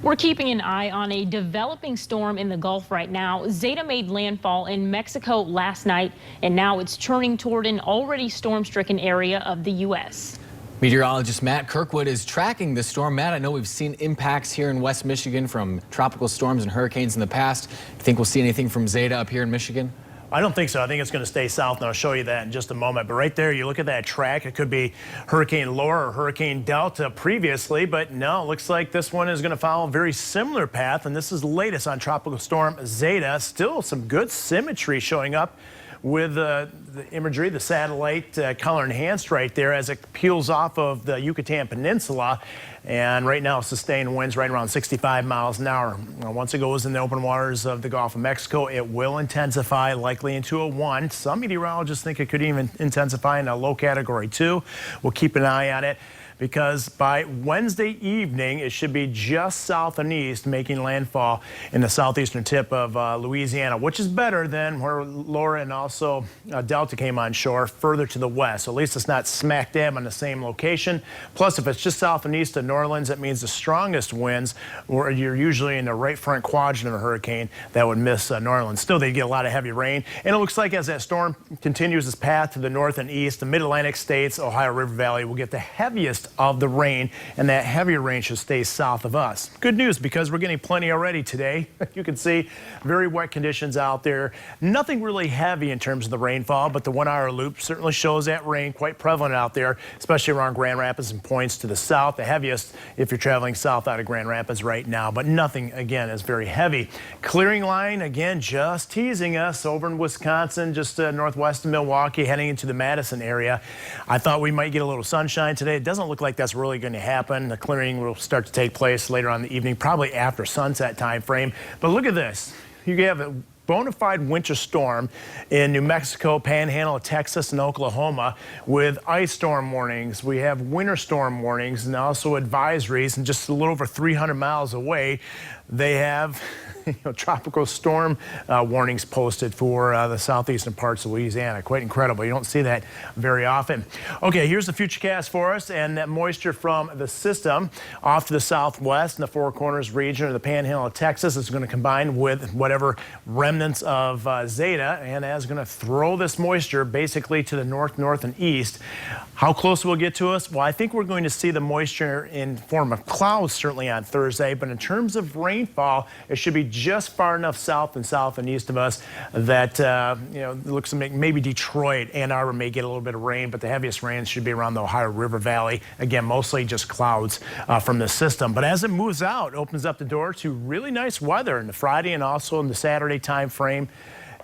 We're keeping an eye on a developing storm in the Gulf right now. Zeta made landfall in Mexico last night, and now it's churning toward an already storm-stricken area of the U.S. Meteorologist Matt Kirkwood is tracking the storm. Matt, I know we've seen impacts here in West Michigan from tropical storms and hurricanes in the past. Do you think we'll see anything from Zeta up here in Michigan? I don't think so. I think it's going to stay south, and I'll show you that in just a moment. But right there, you look at that track. It could be Hurricane Laura or Hurricane Delta previously, but no, it looks like this one is going to follow a very similar path, and this is the latest on Tropical Storm Zeta. Still some good symmetry showing up with the imagery, the satellite color enhanced right there as it peels off of the Yucatan Peninsula. And right now, sustained winds right around 65 miles an hour. Once it goes in the open waters of the Gulf of Mexico, it will intensify, likely into a 1. Some meteorologists think it could even intensify in a low category 2. We'll keep an eye on it, because by Wednesday evening, it should be just south and east, making landfall in the southeastern tip of Louisiana, which is better than where Laura and also Delta came on shore, further to the west. So at least it's not smack dab on the same location. Plus, if it's just south and east of New Orleans, that means the strongest winds, or you're usually in the right front quadrant of a hurricane, that would miss New Orleans. Still, they get a lot of heavy rain. And it looks like as that storm continues its path to the north and east, the mid-Atlantic states, Ohio River Valley, will get the heaviest of the rain, and that heavier rain should stay south of us. Good news, because we're getting plenty already today. You can see very wet conditions out there. Nothing really heavy in terms of the rainfall, but the 1 hour loop certainly shows that rain quite prevalent out there, especially around Grand Rapids and points to the south. The heaviest if you're traveling south out of Grand Rapids right now, but nothing, again, is very heavy. Clearing line, again, just teasing us over in Wisconsin, just northwest of Milwaukee, heading into the Madison area. I thought we might get a little sunshine today. It doesn't look like that's really going to happen. The clearing will start to take place later on in the evening, probably after sunset time frame. But look at this. You have a bona fide winter storm in New Mexico, Panhandle of Texas, and Oklahoma with ice storm warnings. We have winter storm warnings and also advisories, and just a little over 300 miles away, they have tropical storm warnings posted for the southeastern parts of Louisiana. Quite incredible. You don't see that very often. Okay, here's the futurecast for us, and that moisture from the system off to the southwest in the Four Corners region of the Panhandle of Texas is going to combine with whatever remnants of Zeta, and that's going to throw this moisture basically to the north, north, and east. How close will it get to us? Well, I think we're going to see the moisture in form of clouds certainly on Thursday, but in terms of rainfall, it should be just far enough south and east of us that it looks like maybe Detroit, Ann Arbor may get a little bit of rain, but the heaviest rain should be around the Ohio River Valley. Again, mostly just clouds from the system. But as it moves out, it opens up the door to really nice weather in the Friday and also in the Saturday time frame.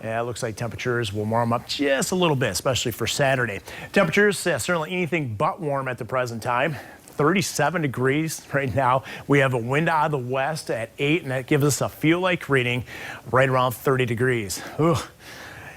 It looks like temperatures will warm up just a little bit, especially for Saturday. Temperatures certainly anything but warm at the present time. 37 degrees right now. We have a wind out of the west at 8, and that gives us a feel-like reading right around 30 degrees. Ooh.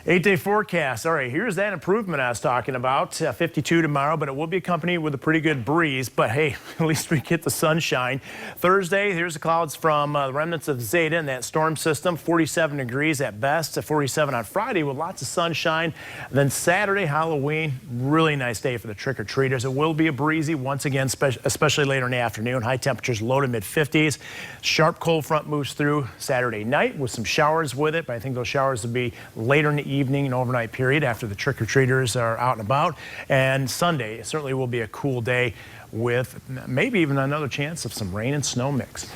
8-day forecast. All right, here's that improvement I was talking about. 52 tomorrow, but it will be accompanied with a pretty good breeze. But hey, at least we get the sunshine. Thursday, here's the clouds from the remnants of Zeta and that storm system. 47 degrees at best, to 47 on Friday with lots of sunshine. Then Saturday, Halloween, really nice day for the trick-or-treaters. It will be a breezy once again, especially later in the afternoon. High temperatures low to mid-50s. Sharp cold front moves through Saturday night with some showers with it, but I think those showers will be later in the evening and overnight period after the trick-or-treaters are out and about. And Sunday certainly will be a cool day with maybe even another chance of some rain and snow mix.